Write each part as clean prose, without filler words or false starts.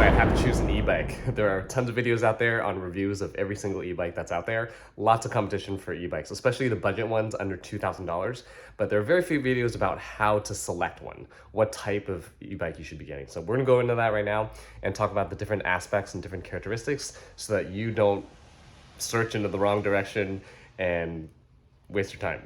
I had to choose an e-bike. There are tons of videos out there on reviews of every single e-bike that's out there. Lots of competition for e-bikes, especially the budget ones under $2,000. But there are very few videos about how to select one, what type of e-bike you should be getting. So we're gonna go into that right now and talk about the different aspects and different characteristics so that you don't search into the wrong direction and waste your time.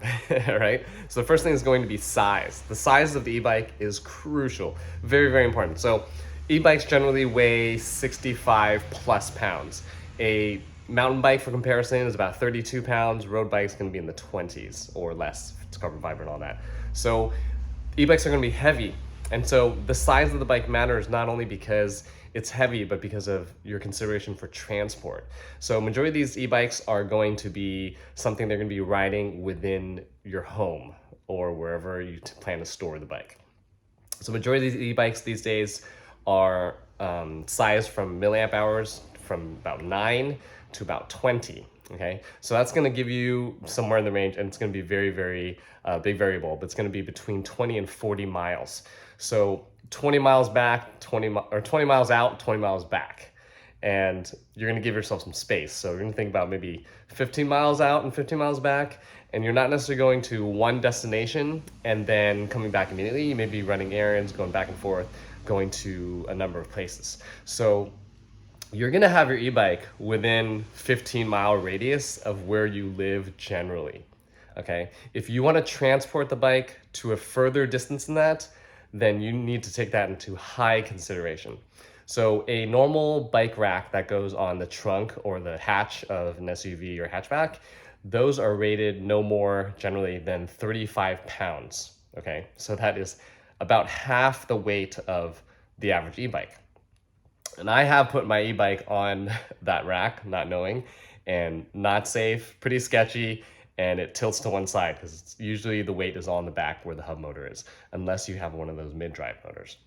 All right. So the first thing is going to be size. The size of the e-bike is crucial, very, very important. So e-bikes generally weigh 65 plus pounds. A mountain bike, for comparison, is about 32 pounds. Road bikes can be in the 20s or less. It's carbon fiber and all that. So e-bikes are going to be heavy. And so the size of the bike matters not only because it's heavy, but because of your consideration for transport. So majority of these e-bikes are going to be something they're going to be riding within your home or wherever you plan to store the bike. So majority of these e-bikes these days are sized from milliamp hours from about 9 to about 20. Okay, so that's going to give you somewhere in the range, and it's going to be very, very big variable, but it's going to be between 20 and 40 miles. So 20 miles back, 20 miles out, 20 miles back. And you're going to give yourself some space. So you're going to think about maybe 15 miles out and 15 miles back, and you're not necessarily going to one destination and then coming back immediately. You may be running errands, going back and forth, going to a number of places. So you're gonna have your e-bike within 15-mile radius of where you live generally, okay? If you wanna transport the bike to a further distance than that, then you need to take that into high consideration. So a normal bike rack that goes on the trunk or the hatch of an SUV or hatchback, those are rated no more generally than 35 pounds, okay? So that is about half the weight of the average e-bike. And I have put my e-bike on that rack, not knowing, and not safe, pretty sketchy, and it tilts to one side because usually the weight is on the back where the hub motor is, unless you have one of those mid-drive motors.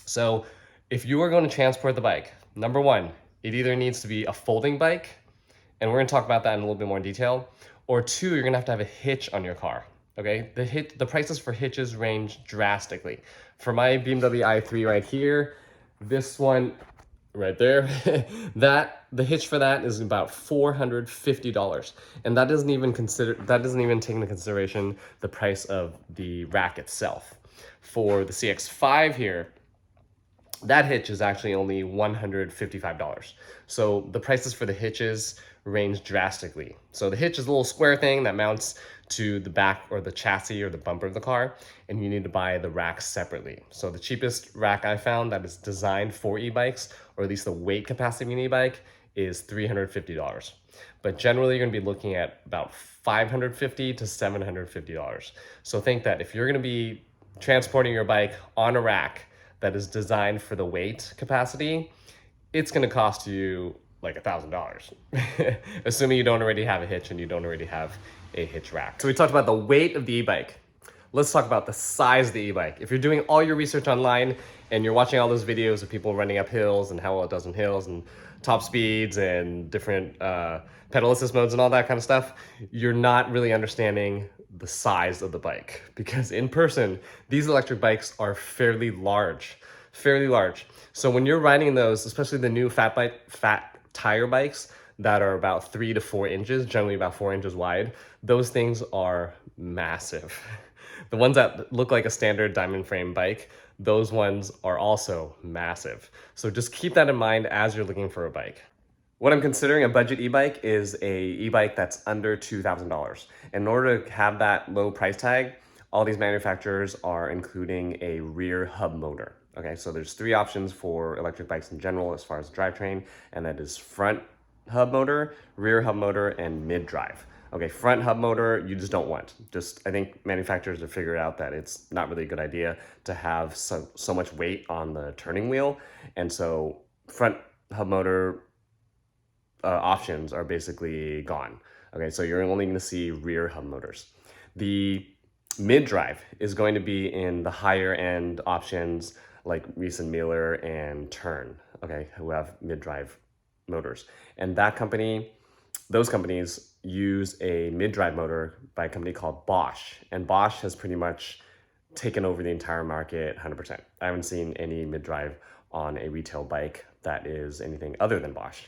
So if you are going to transport the bike, number one, it either needs to be a folding bike, and we're going to talk about that in a little bit more detail, or two, you're going to have a hitch on your car. Okay, the prices for hitches range drastically. For my BMW i3 right here, this one right there, the hitch for that is about $450, and that doesn't even take into consideration the price of the rack itself. For the CX-5 here, that hitch is actually only $155. So the prices for the hitches range drastically. So the hitch is a little square thing that mounts to the back or the chassis or the bumper of the car, and you need to buy the rack separately. So the cheapest rack I found that is designed for e-bikes, or at least the weight capacity of an e-bike, is $350. But generally you're gonna be looking at about $550 to $750. So think that if you're gonna be transporting your bike on a rack that is designed for the weight capacity, it's gonna cost you like $1,000, assuming you don't already have a hitch and you don't already have a hitch rack. So we talked about the weight of the e-bike. Let's talk about the size of the e-bike. If you're doing all your research online and you're watching all those videos of people running up hills and how well it does in hills and top speeds and different pedal assist modes and all that kind of stuff, you're not really understanding the size of the bike, because in person, these electric bikes are fairly large. So when you're riding those, especially the new fat tire bikes that are about 3 to 4 inches, generally about 4 inches wide, those things are massive. The ones that look like a standard diamond frame bike, those ones are also massive. So just keep that in mind as you're looking for a bike. What I'm considering a budget e-bike is a e-bike that's under $2,000. In order to have that low price tag, all these manufacturers are including a rear hub motor. Okay, so there's 3 options for electric bikes in general as far as drivetrain, and that is front hub motor, rear hub motor, and mid-drive. Okay, front hub motor, you just don't want. I think manufacturers have figured out that it's not really a good idea to have so much weight on the turning wheel, and so front hub motor options are basically gone. Okay, so you're only going to see rear hub motors. The mid-drive is going to be in the higher end options like Reese and Miller and Tern, okay, who have mid-drive motors. And those companies use a mid-drive motor by a company called Bosch. And Bosch has pretty much taken over the entire market 100%. I haven't seen any mid-drive on a retail bike that is anything other than Bosch.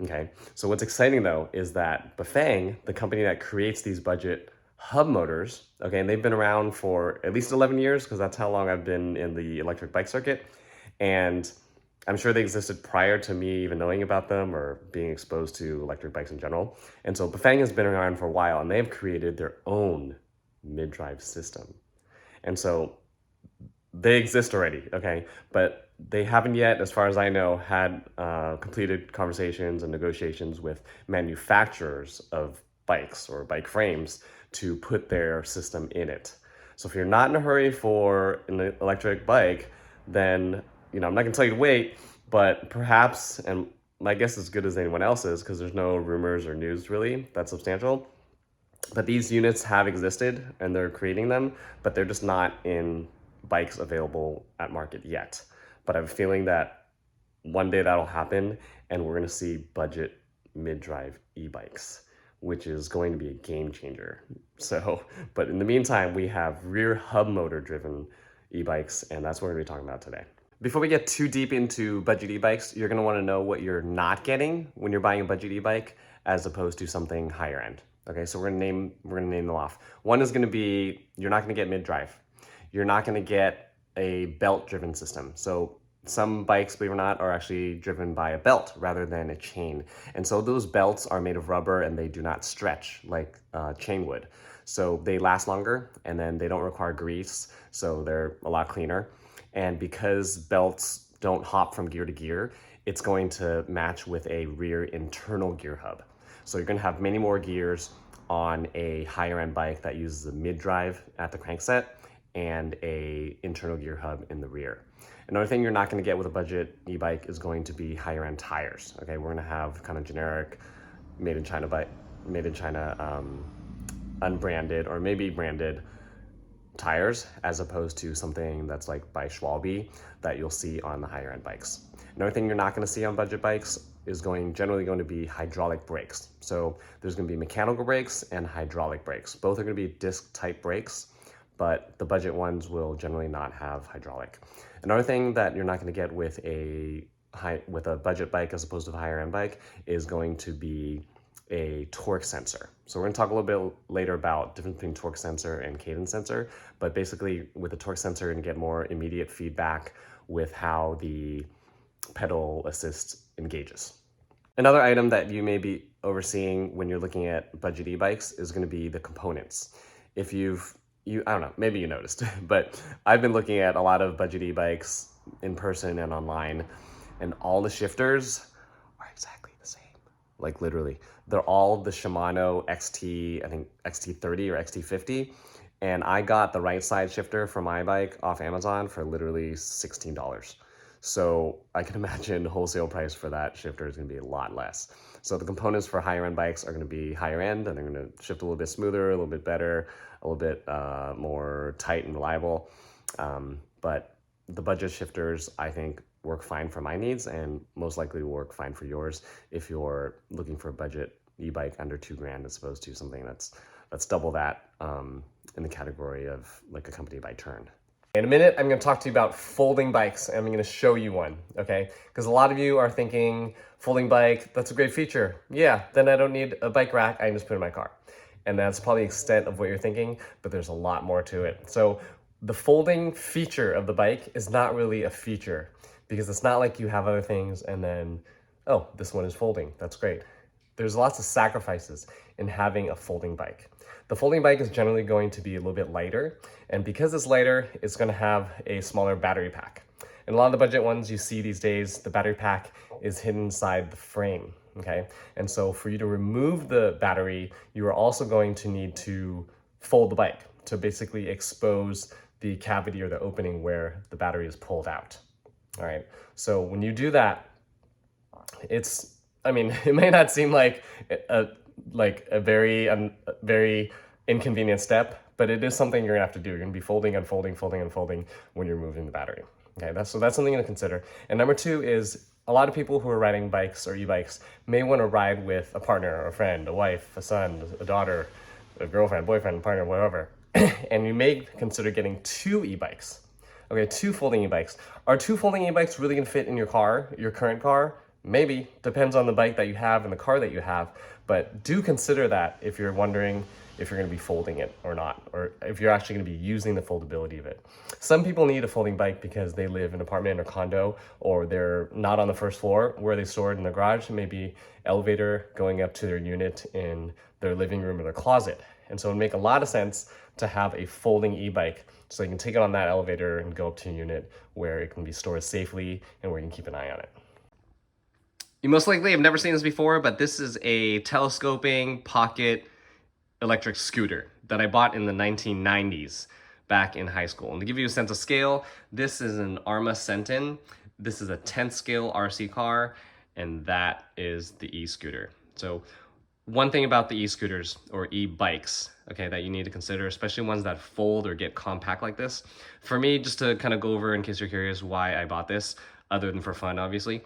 Okay, so what's exciting though is that Bafang, the company that creates these budget hub motors, okay, and they've been around for at least 11 years because that's how long I've been in the electric bike circuit. And I'm sure they existed prior to me even knowing about them or being exposed to electric bikes in general. And so Bafang has been around for a while and they've created their own mid-drive system. And so they exist already, okay? But they haven't yet, as far as I know, had completed conversations and negotiations with manufacturers of bikes or bike frames to put their system in it. So if you're not in a hurry for an electric bike, then, I'm not gonna tell you to wait, but perhaps, and my guess is as good as anyone else's because there's no rumors or news really that's substantial, but these units have existed and they're creating them, but they're just not in bikes available at market yet. But I have a feeling that one day that'll happen and we're gonna see budget mid-drive e-bikes, which is going to be a game changer. So, but in the meantime, we have rear hub motor driven e-bikes, and that's what we're gonna be talking about today. Before we get too deep into budget e-bikes, you're gonna wanna know what you're not getting when you're buying a budget e-bike as opposed to something higher end. Okay, so we're gonna name them off. One is gonna be, you're not gonna get mid-drive. You're not gonna get a belt-driven system. So some bikes, believe it or not, are actually driven by a belt rather than a chain. And so those belts are made of rubber and they do not stretch like chain would. So they last longer and then they don't require grease, so they're a lot cleaner. And because belts don't hop from gear to gear, it's going to match with a rear internal gear hub. So you're gonna have many more gears on a higher end bike that uses a mid-drive at the crankset and a internal gear hub in the rear. Another thing you're not gonna get with a budget e-bike is going to be higher end tires. Okay, we're gonna have kind of generic made in China, unbranded or maybe branded tires as opposed to something that's like by Schwalbe that you'll see on the higher end bikes. Another thing you're not gonna see on budget bikes is generally going to be hydraulic brakes. So there's gonna be mechanical brakes and hydraulic brakes. Both are gonna be disc type brakes, but the budget ones will generally not have hydraulic. Another thing that you're not gonna get with a budget bike as opposed to a higher end bike is going to be a torque sensor. So we're gonna talk a little bit later about difference between torque sensor and cadence sensor, but basically with a torque sensor, you're gonna get more immediate feedback with how the pedal assist engages. Another item that you may be overseeing when you're looking at budget e-bikes is gonna be the components. If I don't know, maybe you noticed, but I've been looking at a lot of budget e-bikes in person and online, and all the shifters are exactly the same. Like literally, they're all the Shimano XT, I think XT30 or XT50. And I got the right side shifter for my bike off Amazon for literally $16. So I can imagine the wholesale price for that shifter is gonna be a lot less. So the components for higher end bikes are gonna be higher end and they're gonna shift a little bit smoother, a little bit better, a little bit more tight and reliable. But the budget shifters, I think, work fine for my needs and most likely will work fine for yours if you're looking for a budget e-bike under $2,000 as opposed to something that's double that in the category of like a company by turn. In a minute, I'm gonna talk to you about folding bikes and I'm gonna show you one, okay? Because a lot of you are thinking, folding bike, that's a great feature. Yeah, then I don't need a bike rack, I can just put it in my car. And that's probably the extent of what you're thinking, but there's a lot more to it. So the folding feature of the bike is not really a feature because it's not like you have other things and then, oh, this one is folding, that's great. There's lots of sacrifices in having a folding bike. The folding bike is generally going to be a little bit lighter, and because it's lighter, it's gonna have a smaller battery pack. And a lot of the budget ones you see these days, the battery pack is hidden inside the frame, okay? And so for you to remove the battery, you are also going to need to fold the bike to basically expose the cavity or the opening where the battery is pulled out, all right? So when you do that, it may not seem like a very inconvenient step, but it is something you're gonna have to do. You're gonna be folding, unfolding, folding, unfolding when you're moving the battery. Okay, that's something to consider. And number two is a lot of people who are riding bikes or e-bikes may want to ride with a partner or a friend, a wife, a son, a daughter, a girlfriend, boyfriend, partner, whatever. and you may consider getting 2 e-bikes. Okay, 2 folding e-bikes. Are 2 folding e-bikes really gonna fit in your car, your current car? Maybe, depends on the bike that you have and the car that you have, but do consider that if you're wondering if you're gonna be folding it or not, or if you're actually gonna be using the foldability of it. Some people need a folding bike because they live in an apartment or condo, or they're not on the first floor where they store it in the garage, maybe elevator going up to their unit in their living room or their closet. And so it would make a lot of sense to have a folding e-bike so you can take it on that elevator and go up to a unit where it can be stored safely and where you can keep an eye on it. You most likely have never seen this before, but this is a telescoping pocket electric scooter that I bought in the 1990s back in high school. And to give you a sense of scale, this is an Arrma Sentin. This is a 10th scale RC car, and that is the e-scooter. So one thing about the e-scooters or e-bikes, okay, that you need to consider, especially ones that fold or get compact like this. For me, just to kind of go over in case you're curious why I bought this, other than for fun, obviously.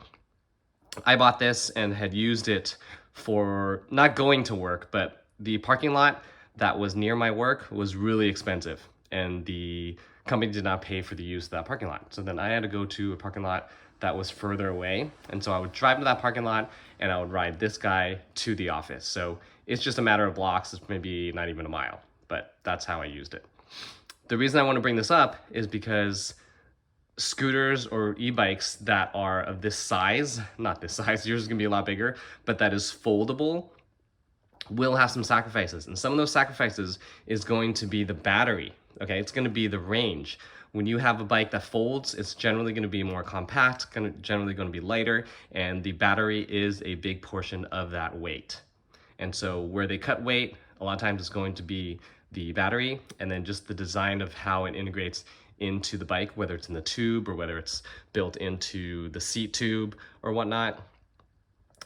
I bought this and had used it for not going to work, but the parking lot that was near my work was really expensive, and the company did not pay for the use of that parking lot. So then I had to go to a parking lot that was further away, and so I would drive to that parking lot and I would ride this guy to the office. So it's just a matter of blocks. It's maybe not even a mile, but that's how I used it. The reason I want to bring this up is because scooters or e-bikes that are of this size, not this size, yours is gonna be a lot bigger, but that is foldable, will have some sacrifices. And some of those sacrifices is going to be the battery, okay? It's gonna be the range. When you have a bike that folds, it's generally gonna be more compact, generally gonna be lighter, and the battery is a big portion of that weight. And so where they cut weight, a lot of times it's going to be the battery, and then just the design of how it integrates into the bike, whether it's in the tube or whether it's built into the seat tube or whatnot,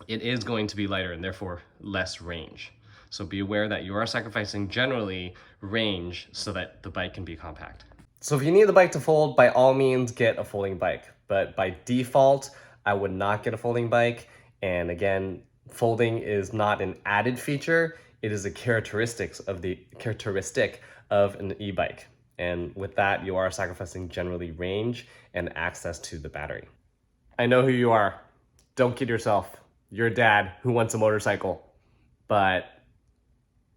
it is going to be lighter and therefore less range. So be aware that you are sacrificing generally range so that the bike can be compact. So if you need the bike to fold, by all means get a folding bike. But by default, I would not get a folding bike. And again, folding is not an added feature, it is a characteristic of an e-bike. And with that, you are sacrificing generally range and access to the battery. I know who you are. Don't kid yourself. You're a dad who wants a motorcycle, but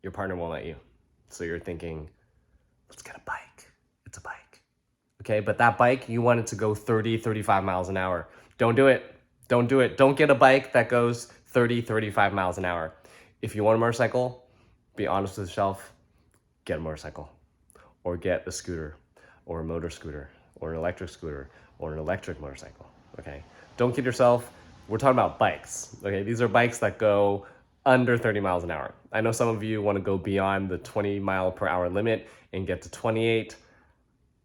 your partner won't let you. So you're thinking, let's get a bike. It's a bike. Okay, but that bike, you want it to go 30, 35 miles an hour. Don't do it. Don't do it. Don't get a bike that goes 30, 35 miles an hour. If you want a motorcycle, be honest with yourself, get a motorcycle. Or get a scooter, or a motor scooter, or an electric scooter, or an electric motorcycle, okay? Don't kid yourself, we're talking about bikes, okay? These are bikes that go under 30 miles an hour. I know some of you wanna go beyond the 20 mile per hour limit and get to 28.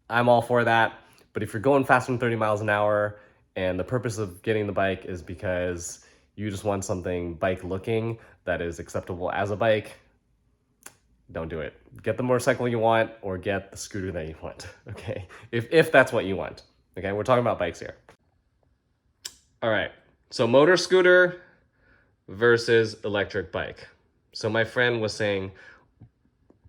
I'm all for that, but if you're going faster than 30 miles an hour, and the purpose of getting the bike is because you just want something bike looking that is acceptable as a bike, don't do it. Get the motorcycle you want or get the scooter that you want, okay? If that's what you want, okay? We're talking about bikes here. All right, so motor scooter versus electric bike. So my friend was saying,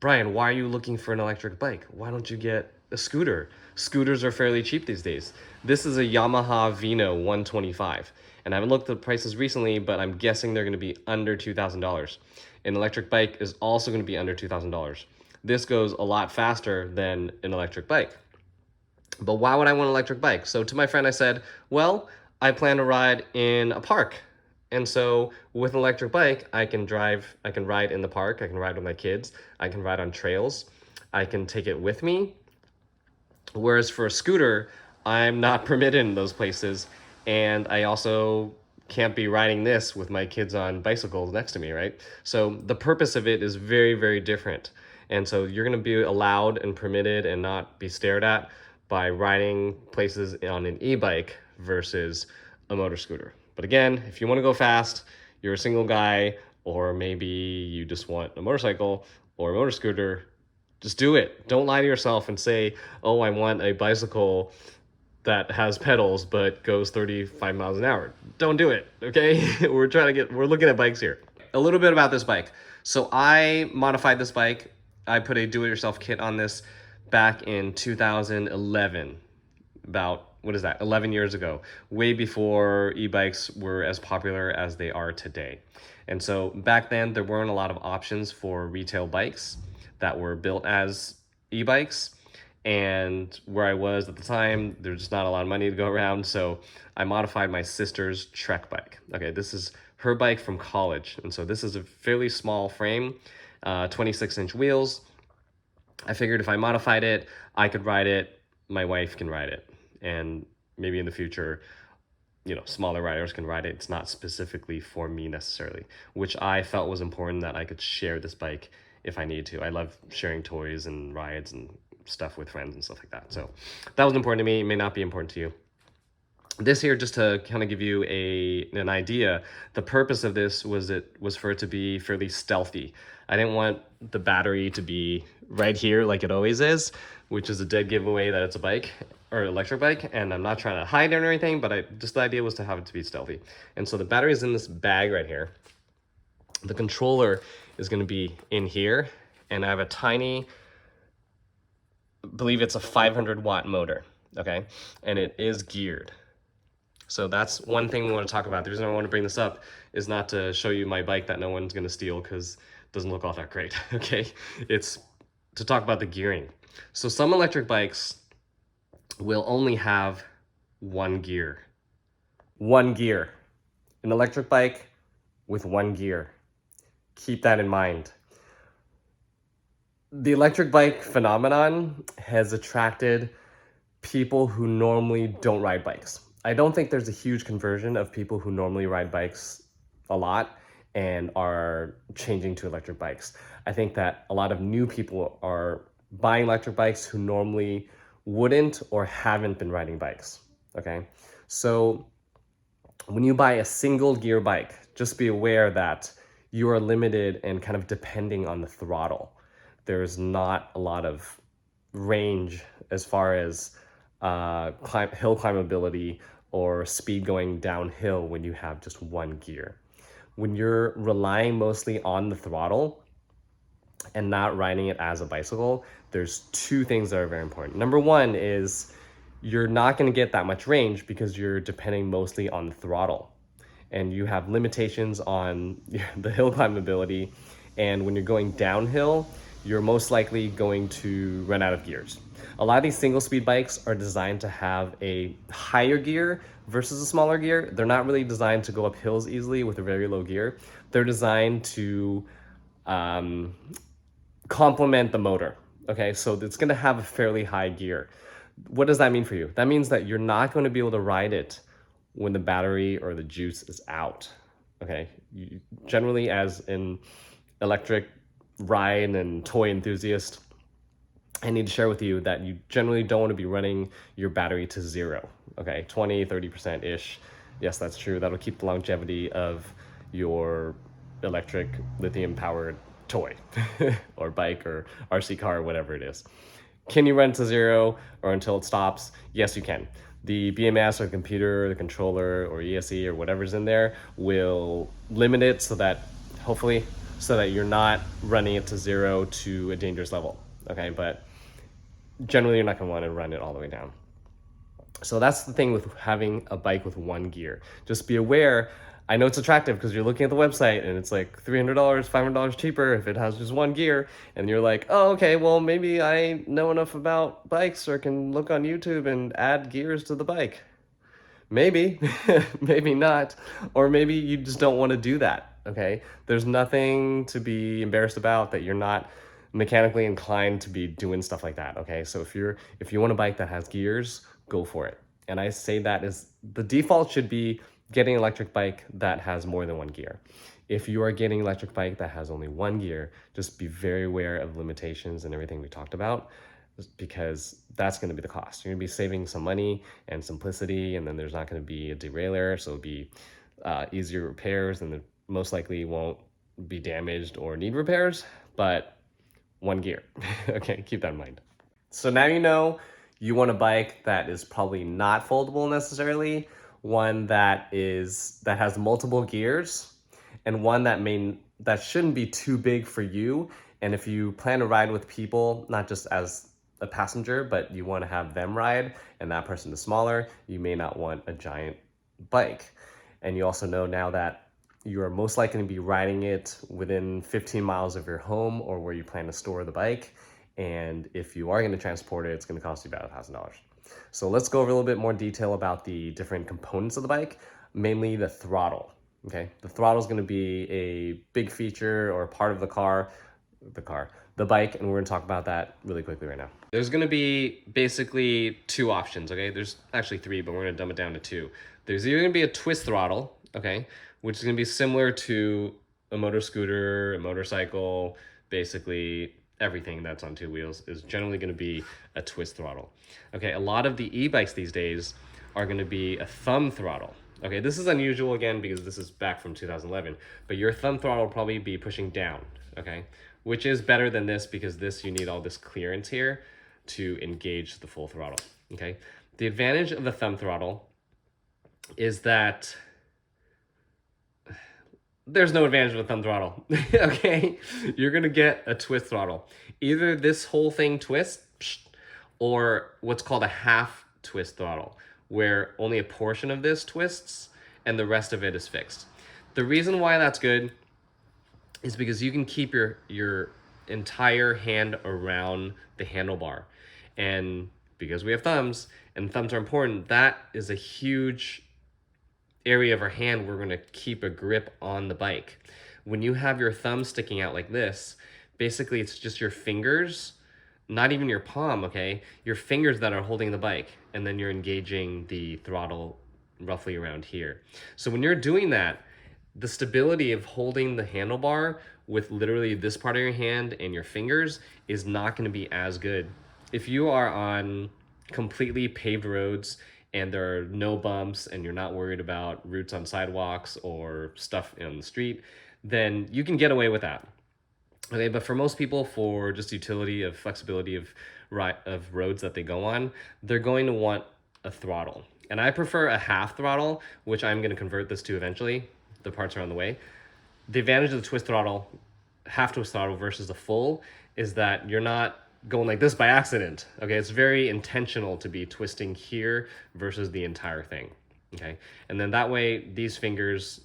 Brian, why are you looking for an electric bike? Why don't you get a scooter? Scooters are fairly cheap these days. This is a Yamaha Vino 125. And I haven't looked at the prices recently, but I'm guessing they're gonna be under $2,000. An electric bike is also gonna be under $2,000. This goes a lot faster than an electric bike. But why would I want an electric bike? So to my friend, I said, well, I plan to ride in a park. And so with an electric bike, I can ride in the park, I can ride with my kids, I can ride on trails, I can take it with me. Whereas for a scooter, I'm not permitted in those places. And I also can't be riding this with my kids on bicycles next to me, right? So the purpose of it is very, very different. And so you're gonna be allowed and permitted and not be stared at by riding places on an e-bike versus a motor scooter. But again, if you wanna go fast, you're a single guy, or maybe you just want a motorcycle or a motor scooter, just do it. Don't lie to yourself and say, oh, I want a bicycle that has pedals but goes 35 miles an hour. Don't do it, okay? We're looking at bikes here. A little bit about this bike. So I modified this bike I put a do-it-yourself kit on this back in 2011, about, what is that, 11 years ago, way before e-bikes were as popular as they are today. And so back then, there weren't a lot of options for retail bikes that were built as e-bikes. And where I was at the time, there's just not a lot of money to go around. So I modified my sister's Trek bike. Okay, this is her bike from college. And so this is a fairly small frame, 26-inch wheels. I figured if I modified it, I could ride it, my wife can ride it. And maybe in the future, smaller riders can ride it. It's not specifically for me necessarily, which I felt was important, that I could share this bike if I need to. I love sharing toys and rides and stuff with friends and stuff like that. So that was important to me. It may not be important to you. This here, just to kind of give you an idea, the purpose of this was for it to be fairly stealthy. I didn't want the battery to be right here like it always is, which is a dead giveaway that it's a bike or electric bike, and I'm not trying to hide it or anything, but just the idea was to have it to be stealthy. And so the battery is in this bag right here. The controller is going to be in here, and I have a tiny, I believe it's a 500-watt motor, okay? And it is geared. So that's one thing we want to talk about. The reason I want to bring this up is not to show you my bike that no one's going to steal, because it doesn't look all that great, okay? It's to talk about the gearing. So some electric bikes will only have one gear. One gear. An electric bike with one gear. Keep that in mind. The electric bike phenomenon has attracted people who normally don't ride bikes. I don't think there's a huge conversion of people who normally ride bikes a lot and are changing to electric bikes. I think that a lot of new people are buying electric bikes who normally wouldn't or haven't been riding bikes, okay? So when you buy a single gear bike, just be aware that you are limited and kind of depending on the throttle. There's not a lot of range as far as hill climbability or speed going downhill when you have just one gear. When you're relying mostly on the throttle and not riding it as a bicycle, there's two things that are very important. Number one is you're not going to get that much range because you're depending mostly on the throttle, and you have limitations on the hill climbability. And when you're going downhill, you're most likely going to run out of gears. A lot of these single speed bikes are designed to have a higher gear versus a smaller gear. They're not really designed to go up hills easily with a very low gear. They're designed to complement the motor. Okay, so it's going to have a fairly high gear. What does that mean for you? That means that you're not going to be able to ride it when the battery or the juice is out. Okay, generally, as an electric ride and toy enthusiast, I need to share with you that you generally don't want to be running your battery to zero. Okay, 20, 30% ish. Yes, that's true. That'll keep the longevity of your electric lithium powered toy or bike or RC car or whatever it is. Can you run to zero or until it stops? Yes, you can. The BMS or the computer, the controller or ESC or whatever's in there will limit it so that hopefully so that you're not running it to zero to a dangerous level. Okay, but generally you're not going to want to run it all the way down. So that's the thing with having a bike with one gear. Just be aware. I know it's attractive because you're looking at the website and it's like $300, $500 cheaper if it has just one gear. And you're like, oh, okay, well, maybe I know enough about bikes or can look on YouTube and add gears to the bike. Maybe, maybe not. Or maybe you just don't want to do that, okay? There's nothing to be embarrassed about that you're not mechanically inclined to be doing stuff like that, okay? So if you want a bike that has gears, go for it. And I say that is the default should be getting an electric bike that has more than one gear. If you are getting an electric bike that has only one gear, just be very aware of limitations and everything we talked about, because that's going to be the cost. You're going to be saving some money and simplicity, and then there's not going to be a derailleur, so it'll be easier repairs, and it most likely won't be damaged or need repairs, but one gear. Okay, keep that in mind. So now you know you want a bike that is probably not foldable necessarily, one that has multiple gears, and one that shouldn't be too big for you And if you plan to ride with people, not just as a passenger, but you want to have them ride and that person is smaller, you may not want a giant bike. And you also know now that you are most likely to be riding it within 15 miles of your home or where you plan to store the bike. And if you are going to transport it, it's going to cost you about $1,000. So let's go over a little bit more detail about the different components of the bike, mainly the throttle. Okay, the throttle is going to be a big feature or part of the bike, and we're going to talk about that really quickly right now. There's going to be basically two options, okay? There's actually three, but we're going to dumb it down to two. There's either going to be a twist throttle, okay, which is going to be similar to a motor scooter, a motorcycle, basically everything that's on two wheels is generally going to be a twist throttle. Okay, a lot of the e-bikes these days are going to be a thumb throttle. Okay, this is unusual again because this is back from 2011, but your thumb throttle will probably be pushing down, okay? Which is better than this because this, you need all this clearance here to engage the full throttle, okay? The advantage of the thumb throttle is that there's no advantage of a thumb throttle, okay? You're gonna get a twist throttle. Either this whole thing twists or what's called a half twist throttle, where only a portion of this twists and the rest of it is fixed. The reason why that's good is because you can keep your entire hand around the handlebar. And because we have thumbs, and thumbs are important, that is a huge area of our hand we're going to keep a grip on the bike. When you have your thumb sticking out like this, basically it's just your fingers, not even your palm, okay? Your fingers that are holding the bike, and then you're engaging the throttle roughly around here. So when you're doing that, the stability of holding the handlebar with literally this part of your hand and your fingers is not going to be as good. If you are on completely paved roads and there are no bumps and you're not worried about roots on sidewalks or stuff in the street, then you can get away with that. Okay, but for most people, for just utility of flexibility of roads that they go on, they're going to want a throttle. And I prefer a half throttle, which I'm going to convert this to eventually. The parts are on the way. The advantage of the twist throttle, half twist throttle versus the full, is that you're not going like this by accident. Okay, it's very intentional to be twisting here versus the entire thing. Okay, and then that way these fingers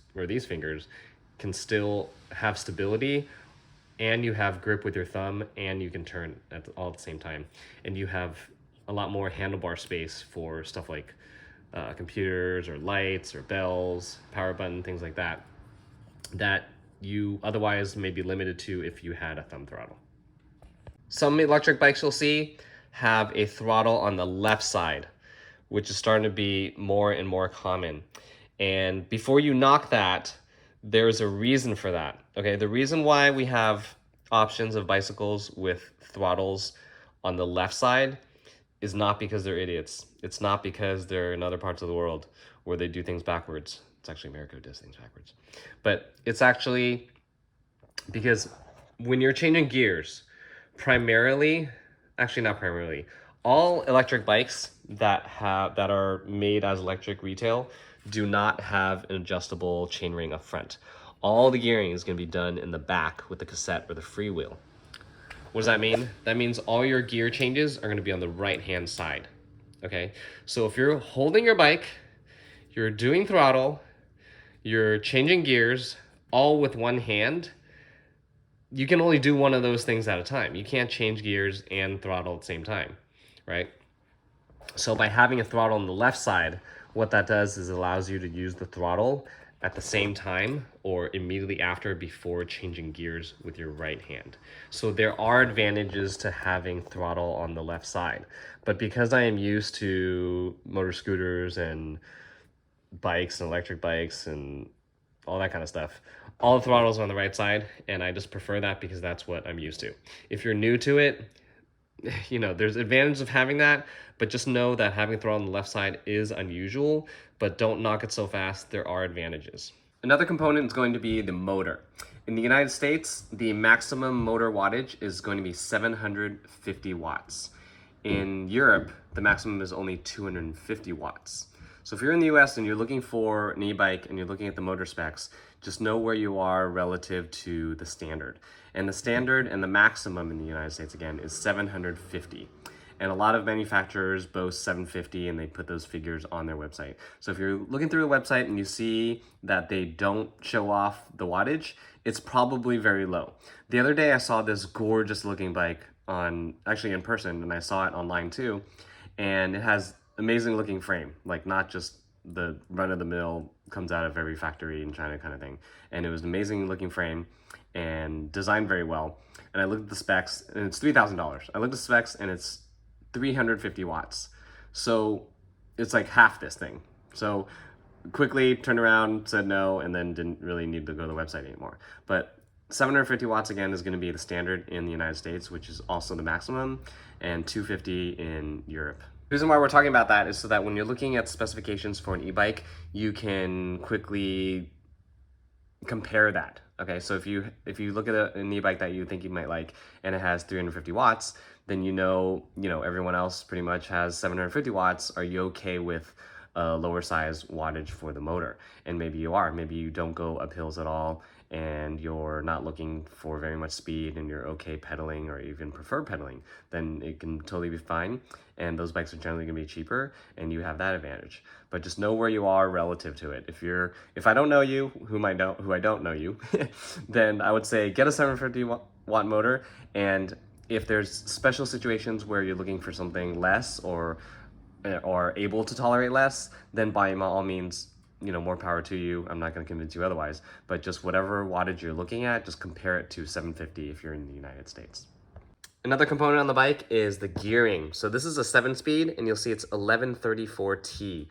can still have stability, and you have grip with your thumb, and you can turn all at the same time, and you have a lot more handlebar space for stuff like computers or lights or bells, power button, things like that, that you otherwise may be limited to if you had a thumb throttle. Some electric bikes you'll see have a throttle on the left side, which is starting to be more and more common. And before you knock that, there's a reason for that. Okay, the reason why we have options of bicycles with throttles on the left side is not because they're idiots. It's not because they're in other parts of the world where they do things backwards. It's actually America who does things backwards. But it's actually because when you're changing gears, not primarily, all electric bikes that are made as electric retail do not have an adjustable chainring up front. All the gearing is going to be done in the back with the cassette or the freewheel. What does that mean? That means all your gear changes are going to be on the right-hand side. Okay, so if you're holding your bike, you're doing throttle, you're changing gears, all with one hand, you can only do one of those things at a time. You can't change gears and throttle at the same time, right? So by having a throttle on the left side, what that does is it allows you to use the throttle at the same time or immediately after before changing gears with your right hand. So there are advantages to having throttle on the left side. But because I am used to motor scooters and bikes and electric bikes and all that kind of stuff, all the throttles are on the right side, and I just prefer that because that's what I'm used to. If you're new to it, there's advantages of having that, but just know that having throttle on the left side is unusual, but don't knock it so fast. There are advantages. Another component is going to be the motor. In the United States, the maximum motor wattage is going to be 750 watts. In Europe, the maximum is only 250 watts. So if you're in the US and you're looking for an e-bike and you're looking at the motor specs, just know where you are relative to the standard. And the standard and the maximum in the United States, again, is 750. And a lot of manufacturers boast 750 and they put those figures on their website. So if you're looking through a website and you see that they don't show off the wattage, it's probably very low. The other day I saw this gorgeous looking bike actually in person, and I saw it online too. And it has amazing looking frame, like not just the run of the mill comes out of every factory in China kind of thing. And it was an amazing looking frame and designed very well. And I looked at the specs and it's $3,000. I looked at the specs and it's 350 watts. So it's like half this thing. So quickly turned around, said no, and then didn't really need to go to the website anymore. But 750 watts again is going to be the standard in the United States, which is also the maximum, and 250 in Europe. The reason why we're talking about that is so that when you're looking at specifications for an e-bike, you can quickly compare that. Okay, so if you look at an e-bike that you think you might like and it has 350 watts, then you know everyone else pretty much has 750 watts. Are you okay with a lower size wattage for the motor? And maybe you are. Maybe you don't go up hills at all and you're not looking for very much speed and you're okay pedaling or even prefer pedaling, then it can totally be fine. And those bikes are generally gonna be cheaper and you have that advantage. But just know where you are relative to it. If I don't know you, who I don't know you, then I would say get a 750 watt motor. And if there's special situations where you're looking for something less or able to tolerate less, then by all means, more power to you. I'm not going to convince you otherwise, but just whatever wattage you're looking at, just compare it to 750 if you're in the United States. Another component on the bike is the gearing. So this is a 7-speed, and you'll see it's 1134T.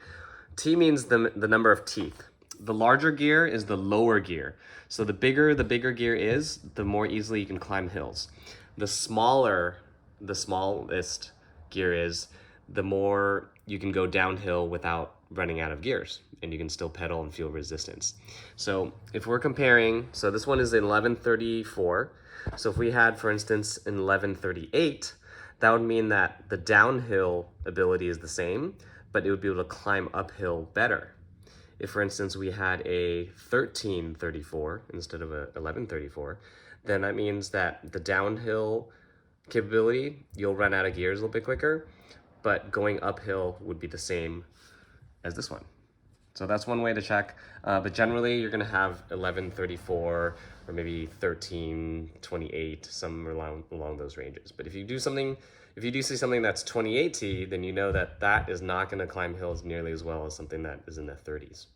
T means the number of teeth. The larger gear is the lower gear. So the bigger gear is, the more easily you can climb hills. The smallest gear is, the more you can go downhill without running out of gears, and you can still pedal and feel resistance. So if we're comparing, so this one is an 1134. So if we had, for instance, an 1138, that would mean that the downhill ability is the same, but it would be able to climb uphill better. If, for instance, we had a 1334 instead of a 1134, then that means that the downhill capability, you'll run out of gears a little bit quicker, but going uphill would be the same as this one. So that's one way to check, but generally you're gonna have 1134 or maybe 1328, somewhere along those ranges. But if you do see something that's 28T, then you know that is not gonna climb hills nearly as well as something that is in the 30s.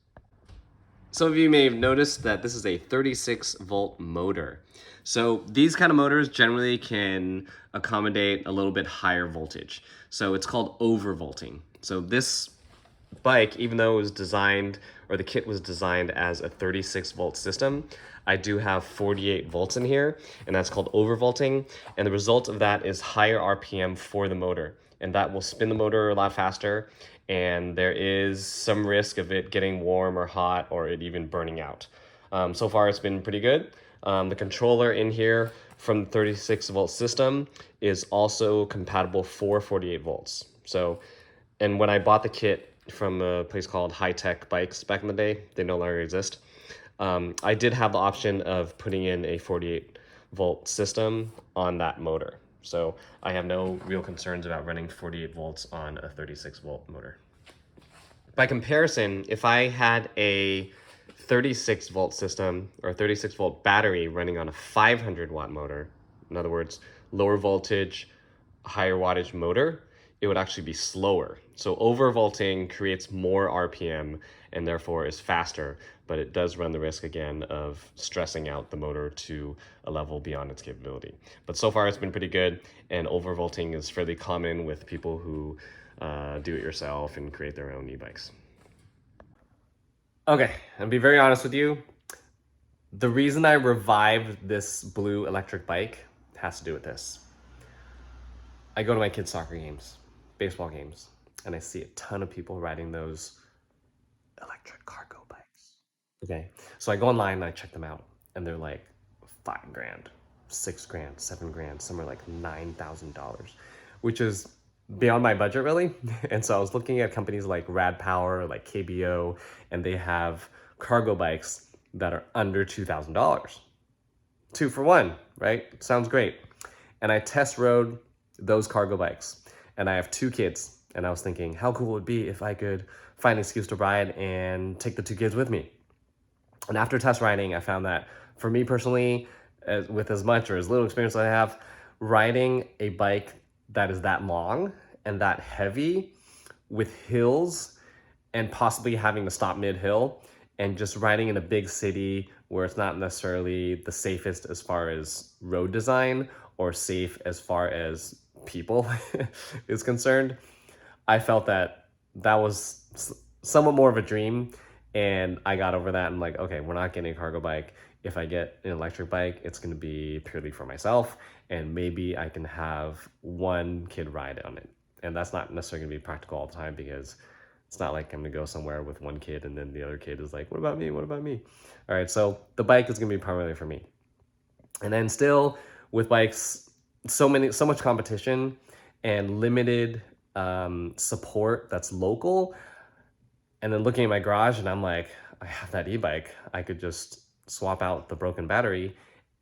Some of you may have noticed that this is a 36-volt motor. So these kind of motors generally can accommodate a little bit higher voltage. So it's called overvolting. So this bike, even though it was designed, or the kit was designed as a 36-volt system, I do have 48 volts in here, and that's called overvolting. And the result of that is higher RPM for the motor, and that will spin the motor a lot faster. And there is some risk of it getting warm or hot or it even burning out. So far it's been pretty good. The controller in here from the 36-volt system is also compatible for 48 volts. So, and when I bought the kit from a place called High Tech Bikes back in the day, they no longer exist, I did have the option of putting in a 48-volt system on that motor. So I have no real concerns about running 48 volts on a 36-volt motor. By comparison, if I had a 36-volt system or a 36-volt battery running on a 500-watt motor, in other words, lower voltage, higher wattage motor, it would actually be slower. So overvolting creates more RPM and therefore is faster, but it does run the risk again of stressing out the motor to a level beyond its capability. But so far it's been pretty good, and overvolting is fairly common with people who do it yourself and create their own e-bikes. Okay, I'll be very honest with you. The reason I revived this blue electric bike has to do with this. I go to my kids' soccer games, baseball games, and I see a ton of people riding those electric cargo bikes. Okay, so I go online and I check them out, and they're like $5,000, $6,000, $7,000, some are like $9,000, which is beyond my budget really. And so I was looking at companies like Rad Power, like KBO, and they have cargo bikes that are under $2,000. 2 for 1, right? Sounds great. And I test rode those cargo bikes. And I have 2 kids. And I was thinking, how cool would it be if I could find an excuse to ride and take the 2 kids with me? And after test riding, I found that for me personally, with as much or as little experience as I have, riding a bike that is that long and that heavy with hills and possibly having to stop mid-hill and just riding in a big city where it's not necessarily the safest as far as road design or safe as far as people is concerned, I felt that that was somewhat more of a dream, and I got over that. And like, okay, we're not getting a cargo bike. If I get an electric bike, it's going to be purely for myself, and maybe I can have 1 kid ride on it. And that's not necessarily going to be practical all the time, because it's not like I'm going to go somewhere with 1 kid and then the other kid is like, what about me? What about me? All right, so the bike is going to be primarily for me. And then still with bikes, so much competition and limited support that's local. And then looking at my garage, and I'm like, I have that e-bike. I could just swap out the broken battery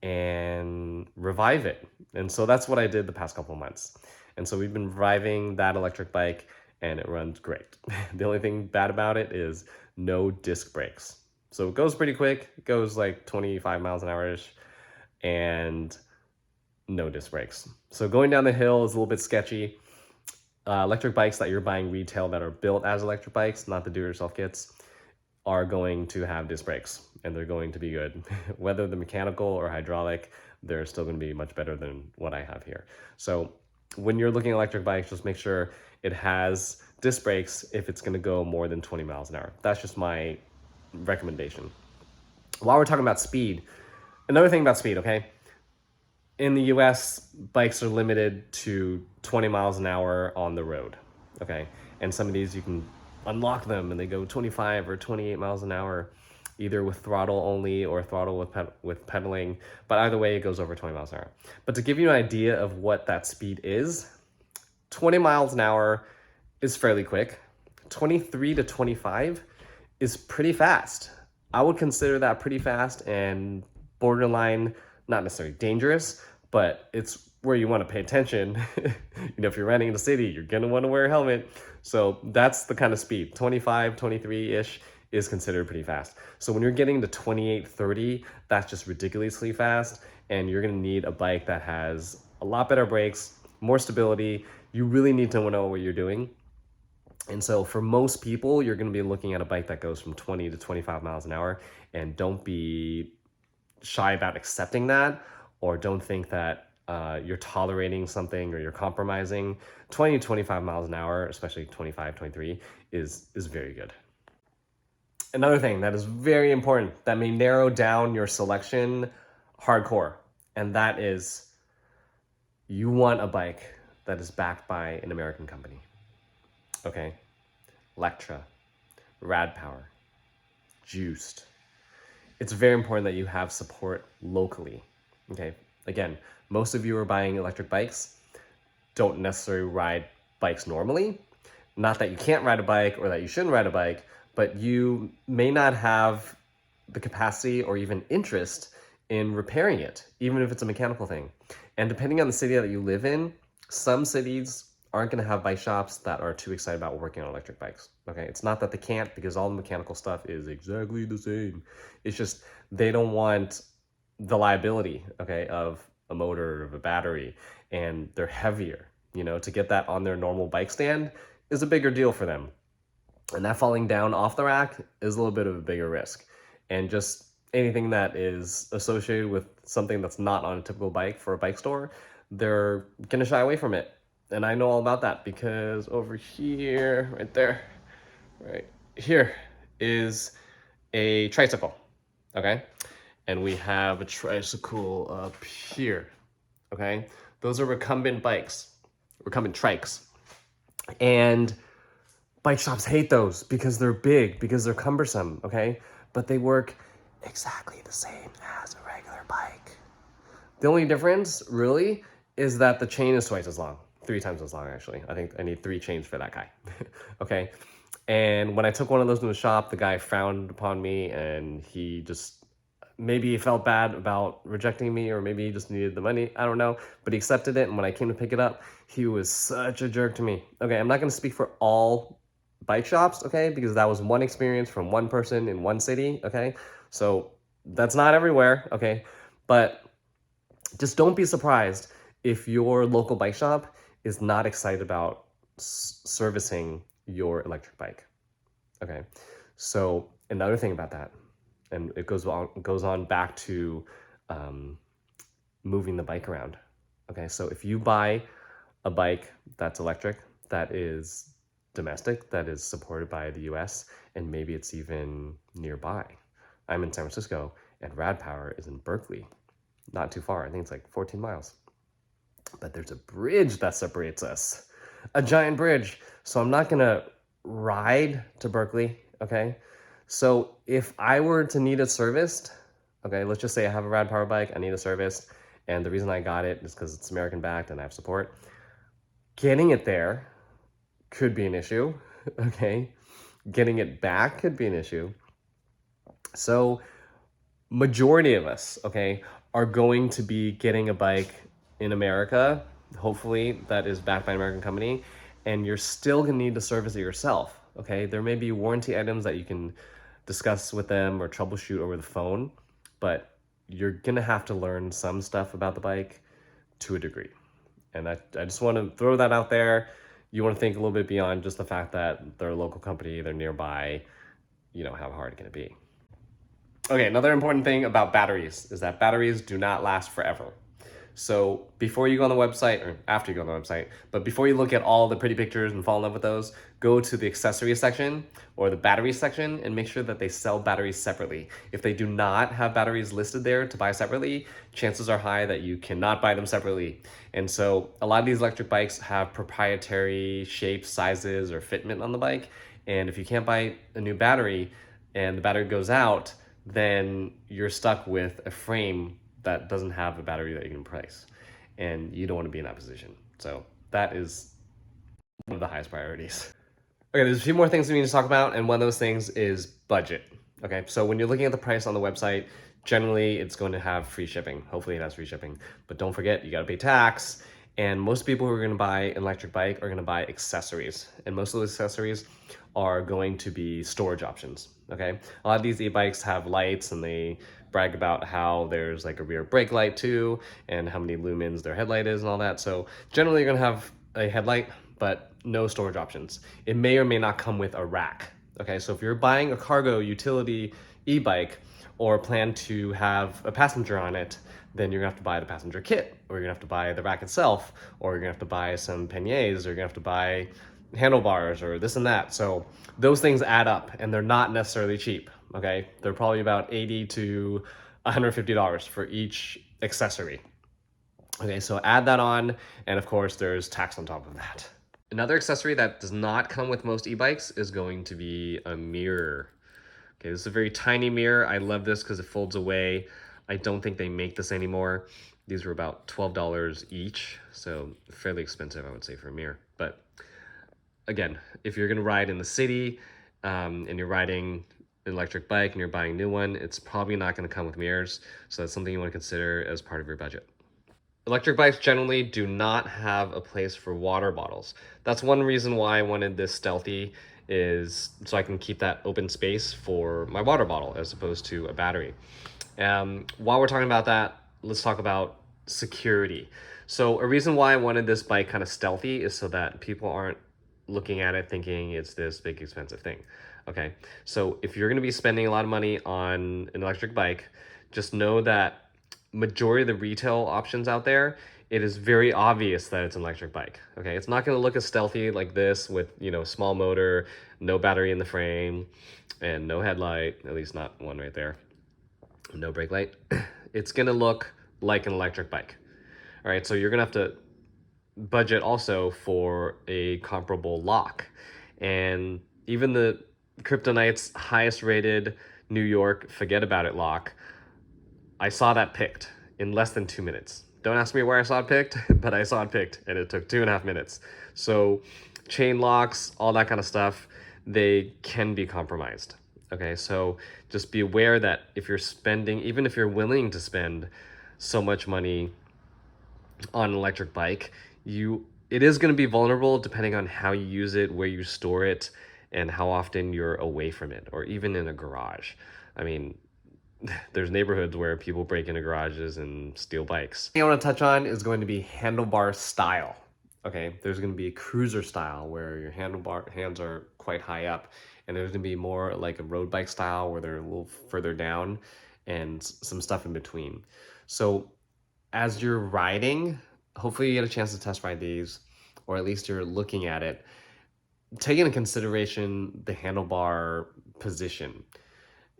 and revive it. And so that's what I did the past couple of months. And so we've been reviving that electric bike, and it runs great. The only thing bad about it is no disc brakes. So it goes pretty quick. It goes like 25 miles an hour-ish, and no disc brakes. So going down the hill is a little bit sketchy. Electric bikes that you're buying retail that are built as electric bikes, not the do-it-yourself kits, are going to have disc brakes, and they're going to be good. Whether they're mechanical or hydraulic, they're still going to be much better than what I have here. So when you're looking at electric bikes, just make sure it has disc brakes if it's going to go more than 20 miles an hour. That's just my recommendation. While we're talking about speed, another thing about speed, okay? In the US, bikes are limited to 20 miles an hour on the road, okay? And some of these you can unlock them and they go 25 or 28 miles an hour, either with throttle only or throttle with pedaling. But either way, it goes over 20 miles an hour. But to give you an idea of what that speed is, 20 miles an hour is fairly quick. 23 to 25 is pretty fast. I would consider that pretty fast and borderline, not necessarily dangerous, but it's where you want to pay attention. If you're running in the city, you're going to want to wear a helmet. So that's the kind of speed. 25, 23-ish is considered pretty fast. So when you're getting to 28, 30, that's just ridiculously fast. And you're going to need a bike that has a lot better brakes, more stability. You really need to know what you're doing. And so for most people, you're going to be looking at a bike that goes from 20 to 25 miles an hour. And don't be shy about accepting that, or don't think that you're tolerating something or you're compromising. 20 to 25 miles an hour, especially 25, 23, is very good. Another thing that is very important that may narrow down your selection hardcore, and that is you want a bike that is backed by an American company. Okay? Lectra, Rad Power, Juiced. It's very important that you have support locally. Okay? Again, most of you are buying electric bikes, don't necessarily ride bikes normally. Not that you can't ride a bike or that you shouldn't ride a bike, but you may not have the capacity or even interest in repairing it, even if it's a mechanical thing. And depending on the city that you live in, some cities aren't going to have bike shops that are too excited about working on electric bikes. Okay, it's not that they can't, because all the mechanical stuff is exactly the same. It's just they don't want the liability, okay, of a motor, of a battery, and they're heavier. To get that on their normal bike stand is a bigger deal for them. And that falling down off the rack is a little bit of a bigger risk. And just anything that is associated with something that's not on a typical bike for a bike store, they're going to shy away from it. And I know all about that, because over here, right here is a tricycle, okay? And we have a tricycle up here, okay? Those are recumbent bikes, recumbent trikes. And bike shops hate those because they're big, because they're cumbersome, okay? But they work exactly the same as a regular bike. The only difference, really, is that the chain is twice as long. 3 times as long actually. I think I need 3 chains for that guy. Okay. And when I took one of those to the shop, the guy frowned upon me and he just maybe he felt bad about rejecting me, or maybe he just needed the money. I don't know. But he accepted it. And when I came to pick it up, he was such a jerk to me. Okay. I'm not going to speak for all bike shops, okay? Because that was one experience from one person in one city, okay? So that's not everywhere, okay? But just don't be surprised if your local bike shop is not excited about servicing your electric bike. Okay, so another thing about that, and it goes on back to moving the bike around. Okay, so if you buy a bike that's electric, that is domestic, that is supported by the US, and maybe it's even nearby. I'm in San Francisco, and Rad Power is in Berkeley, not too far. I think it's like 14 miles. But there's a bridge that separates us, a giant bridge. So I'm not gonna ride to Berkeley, okay? So if I were to need it serviced, okay, let's just say I have a Rad Power bike, I need it serviced, and the reason I got it is because it's American backed and I have support. Getting it there could be an issue, okay? Getting it back could be an issue. So majority of us, okay, are going to be getting a bike in America, hopefully that is backed by an American company, and you're still gonna need to service it yourself, okay? There may be warranty items that you can discuss with them or troubleshoot over the phone, but you're gonna have to learn some stuff about the bike to a degree. And I just wanna throw that out there. You wanna think a little bit beyond just the fact that they're a local company, they're nearby, you know, how hard can it be? Okay, another important thing about batteries is that batteries do not last forever. So before you go on the website, or after you go on the website, but before you look at all the pretty pictures and fall in love with those, go to the accessories section or the battery section and make sure that they sell batteries separately. If they do not have batteries listed there to buy separately, chances are high that you cannot buy them separately. And so a lot of these electric bikes have proprietary shapes, sizes, or fitment on the bike. And if you can't buy a new battery and the battery goes out, then you're stuck with a frame that doesn't have a battery that you can replace, and you don't want to be in that position. So that is one of the highest priorities. Okay, there's a few more things we need to talk about, and one of those things is budget. Okay, so when you're looking at the price on the website, generally it's going to have free shipping. Hopefully it has free shipping, but don't forget you got to pay tax. And most people who are going to buy an electric bike are going to buy accessories, and most of those accessories are going to be storage options. Okay, a lot of these e-bikes have lights, and they brag about how there's like a rear brake light too, and how many lumens their headlight is and all that. So generally you're gonna have a headlight, but no storage options. It may or may not come with a rack. Okay, so if you're buying a cargo utility e-bike or plan to have a passenger on it, then you're gonna have to buy the passenger kit, or you're gonna have to buy the rack itself, or you're gonna have to buy some panniers, or you're gonna have to buy handlebars, or this and that. So those things add up, and they're not necessarily cheap, okay? They're probably about $80 to $150 for each accessory. Okay, so add that on, and of course there's tax on top of that. Another accessory that does not come with most e-bikes is going to be a mirror. Okay, this is a very tiny mirror. I love this because it folds away. I don't think they make this anymore. These were about $12 each, so fairly expensive, I would say, for a mirror. But again, if you're gonna ride in the city and you're riding an electric bike and you're buying a new one, it's probably not gonna come with mirrors, so that's something you wanna consider as part of your budget. Electric bikes generally do not have a place for water bottles. That's one reason why I wanted this stealthy, is so I can keep that open space for my water bottle as opposed to a battery. While we're talking about that, let's talk about security. So a reason why I wanted this bike kind of stealthy is so that people aren't looking at it thinking it's this big expensive thing. Okay, so if you're going to be spending a lot of money on an electric bike, just know that majority of the retail options out there, it is very obvious that it's an electric bike. Okay, it's not going to look as stealthy like this with, you know, small motor, no battery in the frame, and no headlight, at least not one right there, no brake light. It's going to look like an electric bike. All right, so you're going to have to budget also for a comparable lock. And even the Kryptonite's highest rated New York Forget About It lock, I saw that picked in less than 2 minutes. Don't ask me where I saw it picked, but I saw it picked and it took 2.5 minutes. So chain locks, all that kind of stuff, they can be compromised. Okay, so just be aware that if you're spending, even if you're willing to spend so much money on an electric bike, it is going to be vulnerable depending on how you use it, where you store it, and how often you're away from it, or even in a garage. I mean, there's neighborhoods where people break into garages and steal bikes. The thing I want to touch on is going to be handlebar style. Okay, there's going to be cruiser style where your handlebar hands are quite high up, and there's going to be more like a road bike style where they're a little further down, and some stuff in between. So as you're riding, hopefully you get a chance to test ride these, or at least you're looking at it, take into consideration the handlebar position,